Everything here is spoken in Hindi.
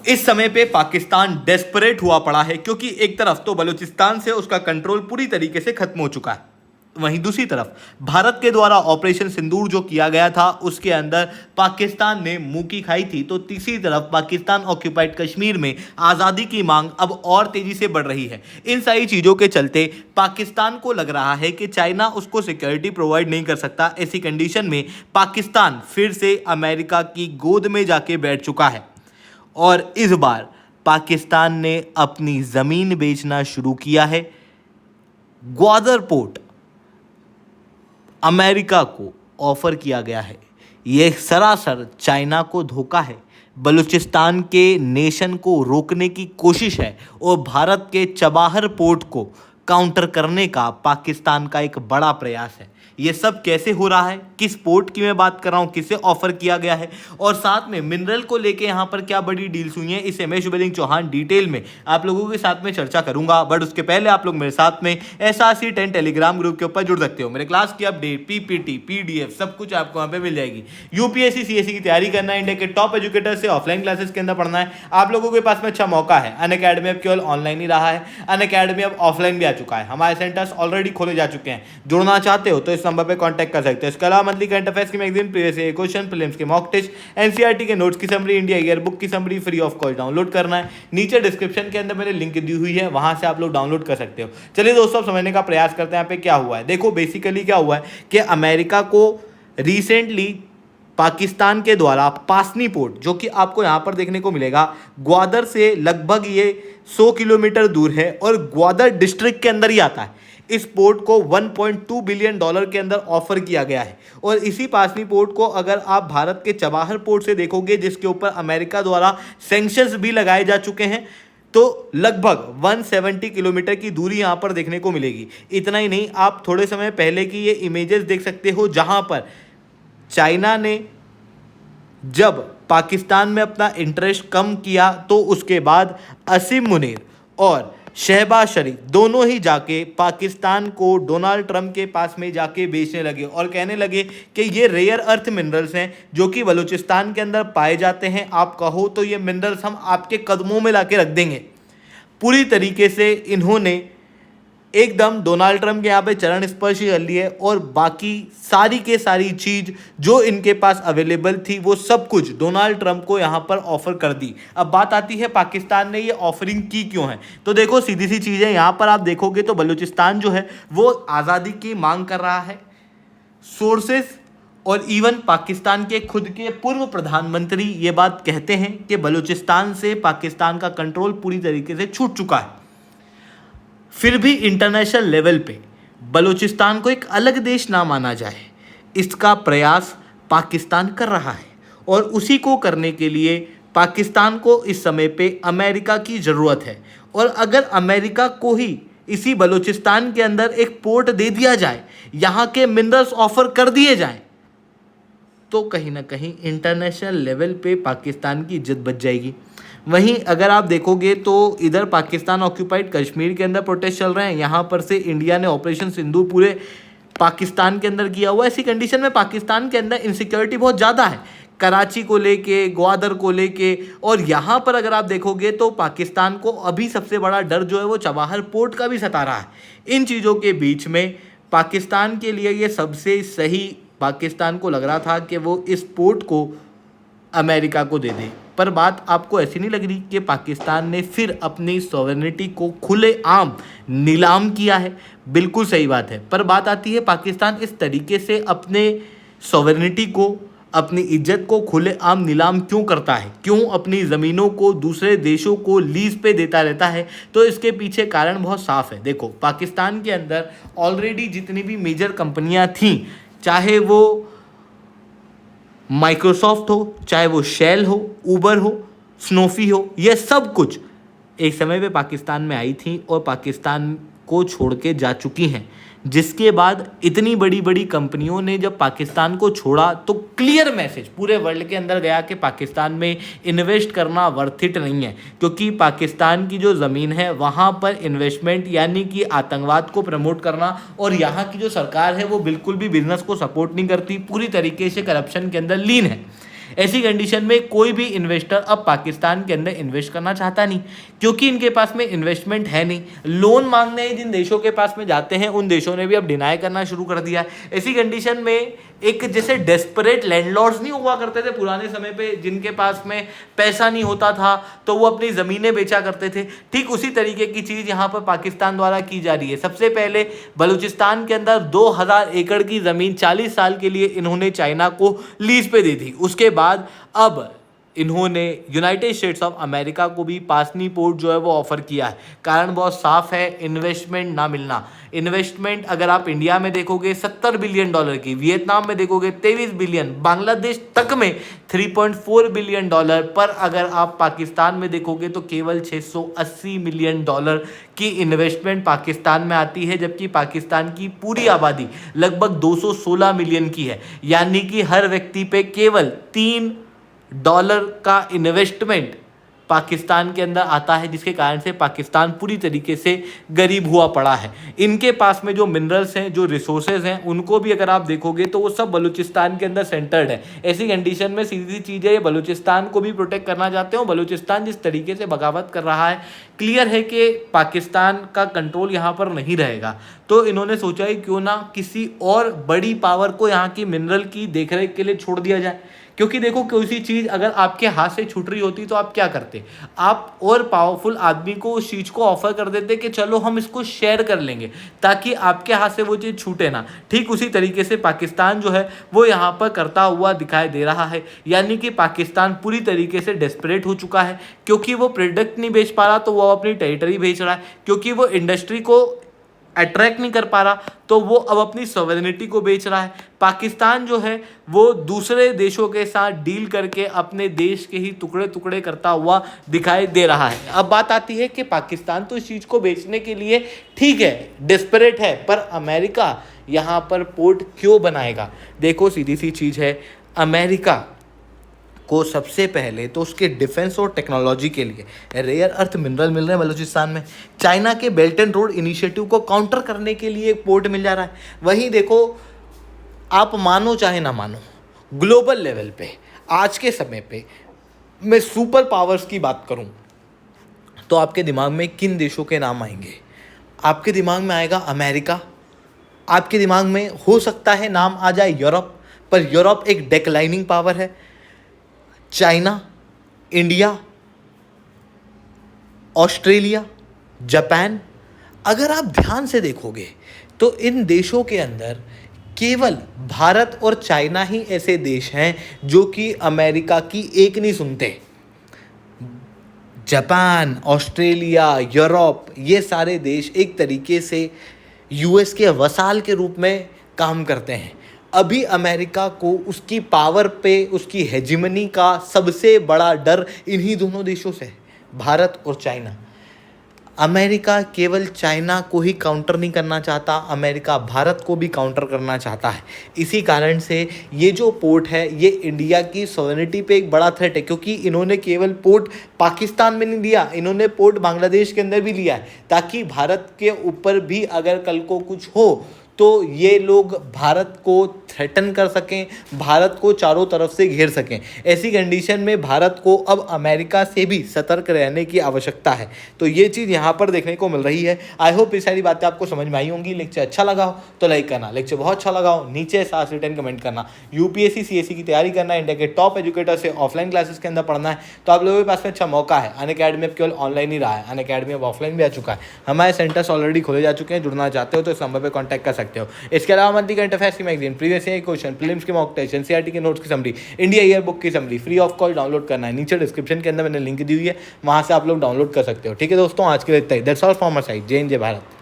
इस समय पे पाकिस्तान डेस्परेट हुआ पड़ा है क्योंकि एक तरफ तो बलूचिस्तान से उसका कंट्रोल पूरी तरीके से खत्म हो चुका है, वहीं दूसरी तरफ भारत के द्वारा ऑपरेशन सिंदूर जो किया गया था उसके अंदर पाकिस्तान ने मुंह की खाई थी। तो तीसरी तरफ पाकिस्तान ऑक्यूपाइड कश्मीर में आज़ादी की मांग अब और तेजी से बढ़ रही है। इन सारी चीज़ों के चलते पाकिस्तान को लग रहा है कि चाइना उसको सिक्योरिटी प्रोवाइड नहीं कर सकता। ऐसी कंडीशन में पाकिस्तान फिर से अमेरिका की गोद में जाके बैठ चुका है और इस बार पाकिस्तान ने अपनी ज़मीन बेचना शुरू किया है। ग्वादर पोर्ट अमेरिका को ऑफर किया गया है। यह सरासर चाइना को धोखा है, बलूचिस्तान के नेशन को रोकने की कोशिश है और भारत के चबाहर पोर्ट को काउंटर करने का पाकिस्तान का एक बड़ा प्रयास है। ये सब कैसे हो रहा है, किस पोर्ट की मैं बात कर रहा हूँ, किसे ऑफर किया गया है और साथ में मिनरल को लेके यहाँ पर क्या बड़ी डील्स हुई हैं, इसे मैं शुभलिंग चौहान डिटेल में आप लोगों के साथ में चर्चा करूंगा। बट उसके पहले आप लोग मेरे साथ में SRC10 टेलीग्राम ग्रुप के ऊपर जुड़ सकते हो। मेरे क्लास की अपडेट, PPT, PDF सब कुछ आपको वहाँ पे मिल जाएगी। UPSC CSE की तैयारी करना है, इंडिया के टॉप एजुकेटर से ऑफलाइन क्लासेस के अंदर पढ़ना है, आप लोगों के पास में अच्छा मौका है। अनअकैडमी अब केवल ऑनलाइन ही रहा है, अनअकैडमी अब ऑफलाइन भी आ चुका है। हमारे सेंटर्स ऑलरेडी खोले जा चुके हैं। जुड़ना चाहते हो तो इस नंबर पर कॉन्टैक्ट कर सकते हो। इसके अलावा मंथली करंट अफेयर्स की magazine, previous year question, prelims के मॉक टेस्ट, NCERT के नोट्स की समरी, इंडिया ईयर बुक की summary free of cost download करना है। नीचे डिस्क्रिप्शन के अंदर मैंने लिंक दी हुई है, वहां से आप लोग डाउनलोड कर सकते हो। चलिए दोस्तों, अब समझने का प्रयास करते हैं यहाँ पे क्या हुआ है। देखो बेसिकली क्या हुआ है कि अमेरिका को रिसेंटली पाकिस्तान के द्वारा पासनी पोर्ट, जो कि आपको यहाँ पर देखने को मिलेगा, ग्वादर से लगभग ये 100 किलोमीटर दूर है और ग्वादर डिस्ट्रिक्ट के अंदर ही आता है। इस पोर्ट को $1.2 बिलियन के अंदर ऑफर किया गया है और इसी पासनी पोर्ट को अगर आप भारत के चबाहर पोर्ट से देखोगे, जिसके ऊपर अमेरिका द्वारा सैंक्शंस भी लगाए जा चुके हैं, तो लगभग 170 किलोमीटर की दूरी यहाँ पर देखने को मिलेगी। इतना ही नहीं, आप थोड़े समय पहले की ये इमेजेस देख सकते हो जहाँ पर चाइना ने जब पाकिस्तान में अपना इंटरेस्ट कम किया तो उसके बाद असीम मुनीर और शहबाज शरीफ दोनों ही जाके पाकिस्तान को डोनाल्ड ट्रंप के पास में जाके बेचने लगे और कहने लगे कि ये रेयर अर्थ मिनरल्स हैं जो कि बलूचिस्तान के अंदर पाए जाते हैं, आप कहो तो ये मिनरल्स हम आपके कदमों में लाके रख देंगे। पूरी तरीके से इन्होंने एकदम डोनाल्ड ट्रंप के यहाँ पे चरण स्पर्श कर लिए और बाकी सारी के सारी चीज़ जो इनके पास अवेलेबल थी वो सब कुछ डोनाल्ड ट्रंप को यहाँ पर ऑफर कर दी। अब बात आती है पाकिस्तान ने ये ऑफरिंग की क्यों है, तो देखो सीधी सी चीज़ है। यहाँ पर आप देखोगे तो बलूचिस्तान जो है वो आज़ादी की मांग कर रहा है। सोर्सेस और इवन पाकिस्तान के खुद के पूर्व प्रधानमंत्री ये बात कहते हैं कि बलूचिस्तान से पाकिस्तान का कंट्रोल पूरी तरीके से छूट चुका है। फिर भी इंटरनेशनल लेवल पे बलूचिस्तान को एक अलग देश ना माना जाए, इसका प्रयास पाकिस्तान कर रहा है और उसी को करने के लिए पाकिस्तान को इस समय पे अमेरिका की ज़रूरत है। और अगर अमेरिका को ही इसी बलूचिस्तान के अंदर एक पोर्ट दे दिया जाए, यहाँ के मिनरल्स ऑफर कर दिए जाएं, तो कहीं ना कहीं इंटरनेशनल लेवल पे पाकिस्तान की इज्जत बच जाएगी। वहीं अगर आप देखोगे तो इधर पाकिस्तान ऑक्यूपाइड कश्मीर के अंदर प्रोटेस्ट चल रहे हैं, यहाँ पर से इंडिया ने ऑपरेशन सिंदूर पूरे पाकिस्तान के अंदर किया हुआ है। ऐसी कंडीशन में पाकिस्तान के अंदर इनसिक्योरिटी बहुत ज़्यादा है, कराची को लेके, ग्वादर को लेके। और यहाँ पर अगर आप देखोगे तो पाकिस्तान को अभी सबसे बड़ा डर जो है वो चबाहर पोर्ट का भी सता रहा है। इन चीज़ों के बीच में पाकिस्तान के लिए ये सबसे सही पाकिस्तान को लग रहा था कि वो इस पोर्ट को अमेरिका को दे दे। पर बात आपको ऐसी नहीं लग रही कि पाकिस्तान ने फिर अपनी सॉवरेनिटी को खुलेआम नीलाम किया है? बिल्कुल सही बात है। पर बात आती है पाकिस्तान इस तरीके से अपने सॉवरेनिटी को, अपनी इज्जत को खुलेआम नीलाम क्यों करता है, क्यों अपनी ज़मीनों को दूसरे देशों को लीज पे देता रहता है? तो इसके पीछे कारण बहुत साफ है। देखो पाकिस्तान के अंदर ऑलरेडी जितनी भी मेजर कंपनियां थीं, चाहे वो माइक्रोसॉफ्ट हो, चाहे वो शेल हो, उबर हो, स्नोफी हो, ये सब कुछ एक समय पे पाकिस्तान में आई थी और पाकिस्तान को छोड़ के जा चुकी हैं। जिसके बाद इतनी बड़ी बड़ी कंपनियों ने जब पाकिस्तान को छोड़ा तो क्लियर मैसेज पूरे वर्ल्ड के अंदर गया कि पाकिस्तान में इन्वेस्ट करना वर्थ इट नहीं है, क्योंकि पाकिस्तान की जो ज़मीन है वहाँ पर इन्वेस्टमेंट यानी कि आतंकवाद को प्रमोट करना, और यहाँ की जो सरकार है वो बिल्कुल भी बिजनेस को सपोर्ट नहीं करती, पूरी तरीके से करप्शन के अंदर लीन है। ऐसी कंडीशन में कोई भी इन्वेस्टर अब पाकिस्तान के अंदर इन्वेस्ट करना चाहता नहीं, क्योंकि इनके पास में इन्वेस्टमेंट है नहीं। लोन मांगने जिन देशों के पास में जाते हैं उन देशों ने भी अब डिनाई करना शुरू कर दिया है। ऐसी कंडीशन में एक जैसे डेस्परेट लैंडलॉर्ड्स नहीं हुआ करते थे पुराने समय पे, जिनके पास में पैसा नहीं होता था तो वो अपनी ज़मीनें बेचा करते थे, ठीक उसी तरीके की चीज़ यहाँ पर पाकिस्तान द्वारा की जा रही है। सबसे पहले बलूचिस्तान के अंदर 2000 एकड़ की ज़मीन 40 साल के लिए इन्होंने चाइना को लीज पे दी थी। उसके बाद अब इन्होंने यूनाइटेड स्टेट्स ऑफ अमेरिका को भी पासनी पोर्ट जो है वो ऑफर किया है। कारण बहुत साफ है, इन्वेस्टमेंट ना मिलना। इन्वेस्टमेंट अगर आप इंडिया में देखोगे 70 बिलियन डॉलर की, वियतनाम में देखोगे 23 बिलियन, बांग्लादेश तक में 3.4 बिलियन डॉलर, पर अगर आप पाकिस्तान में देखोगे तो केवल 680 मिलियन डॉलर की इन्वेस्टमेंट पाकिस्तान में आती है, जबकि पाकिस्तान की पूरी आबादी लगभग 216 मिलियन की है। यानी कि हर व्यक्ति पे केवल $3 का इन्वेस्टमेंट पाकिस्तान के अंदर आता है, जिसके कारण से पाकिस्तान पूरी तरीके से गरीब हुआ पड़ा है। इनके पास में जो मिनरल्स हैं, जो रिसोर्सेज हैं, उनको भी अगर आप देखोगे तो वो सब बलूचिस्तान के अंदर सेंटर्ड है। ऐसी कंडीशन में सीधी चीज़ है, ये बलूचिस्तान को भी प्रोटेक्ट करना चाहते हो। बलूचिस्तान जिस तरीके से बगावत कर रहा है, क्लियर है कि पाकिस्तान का कंट्रोल यहाँ पर नहीं रहेगा। तो इन्होंने सोचा ही क्यों ना किसी और बड़ी पावर को यहाँ की मिनरल की देखरेख के लिए छोड़ दिया जाए, क्योंकि देखो कोई सी चीज़ अगर आपके हाथ से छूट रही होती तो आप क्या करते, आप और पावरफुल आदमी को उस चीज़ को ऑफर कर देते कि चलो हम इसको शेयर कर लेंगे ताकि आपके हाथ से वो चीज़ छूटे ना। ठीक उसी तरीके से पाकिस्तान जो है वो यहाँ पर करता हुआ दिखाई दे रहा है। यानी कि पाकिस्तान पूरी तरीके से डेस्परेट हो चुका है, क्योंकि वो प्रोडक्ट नहीं बेच पा रहा तो वो अपनी टेरिटरी बेच रहा है, क्योंकि वो इंडस्ट्री को अट्रैक्ट नहीं कर पा रहा तो वो अब अपनी सॉवरेनिटी को बेच रहा है। पाकिस्तान जो है वो दूसरे देशों के साथ डील करके अपने देश के ही टुकड़े टुकड़े करता हुआ दिखाई दे रहा है। अब बात आती है कि पाकिस्तान तो इस चीज़ को बेचने के लिए ठीक है, डेस्परेट है, पर अमेरिका यहाँ पर पोर्ट क्यों बनाएगा? देखो सीधी सी चीज़ है, अमेरिका को सबसे पहले तो उसके डिफेंस और टेक्नोलॉजी के लिए रेयर अर्थ मिनरल मिल रहे हैं बलूचिस्तान में। चाइना के बेल्ट एंड रोड इनिशिएटिव को काउंटर करने के लिए एक पोर्ट मिल जा रहा है। वहीं देखो, आप मानो चाहे ना मानो, ग्लोबल लेवल पे आज के समय पे मैं सुपर पावर्स की बात करूं तो आपके दिमाग में किन देशों के नाम आएंगे? आपके दिमाग में आएगा अमेरिका, आपके दिमाग में हो सकता है नाम आ जाए यूरोप, पर यूरोप एक डेक्लाइनिंग पावर है। चाइना, इंडिया, ऑस्ट्रेलिया, जापान, अगर आप ध्यान से देखोगे तो इन देशों के अंदर केवल भारत और चाइना ही ऐसे देश हैं जो कि अमेरिका की एक नहीं सुनते। जापान, ऑस्ट्रेलिया, यूरोप, ये सारे देश एक तरीके से यूएस के वसाल के रूप में काम करते हैं। अभी अमेरिका को उसकी पावर पे, उसकी हेजिमनी का सबसे बड़ा डर इन्हीं दोनों देशों से है, भारत और चाइना। अमेरिका केवल चाइना को ही काउंटर नहीं करना चाहता, अमेरिका भारत को भी काउंटर करना चाहता है। इसी कारण से ये जो पोर्ट है ये इंडिया की सॉवरेनिटी पे एक बड़ा थ्रेट है, क्योंकि इन्होंने केवल पोर्ट पाकिस्तान में नहीं लिया, इन्होंने पोर्ट बांग्लादेश के अंदर भी लिया है, ताकि भारत के ऊपर भी अगर कल को कुछ हो तो ये लोग भारत को थ्रेटन कर सकें, भारत को चारों तरफ से घेर सकें। ऐसी कंडीशन में भारत को अब अमेरिका से भी सतर्क रहने की आवश्यकता है। तो ये चीज़ यहाँ पर देखने को मिल रही है। आई होप ये सारी बातें आपको समझ में आई होंगी। लेक्चर अच्छा लगा हो तो लाइक करना, लेक्चर बहुत अच्छा लगा हो नीचे साथ रिटर्न कमेंट करना। यूपीएससी सीएससी की तैयारी करना है, इंडिया के टॉप एजुकेटर से ऑफलाइन क्लासेस के अंदर पढ़ना है तो आप लोगों के पास में अच्छा मौका है। अनअकैडमी अब केवल ऑनलाइन ही रहा है, अनअकैडमी अब ऑफलाइन भी आ चुका है। हमारे सेंटर्स ऑलरेडी खोले जा चुके हैं, जुड़ना चाहते हो तो इस नंबर पर कॉन्टैक्ट कर सकते हो। इसके अलावा मंथली करंट अफेयर्स की magazine, previous year question, prelims के मॉक टेस्ट, एनसीईआरटी के नोट्स की समरी, इंडिया ईयर बुक की summary free of cost download करना है। नीचे डिस्क्रिप्शन के अंदर मैंने लिंक दी हुई है, वहां से आप लोग डाउनलोड कर सकते हो। ठीक है दोस्तों, आज के लिए इतना ही। That's all from my side. जय हिंद, जय भारत।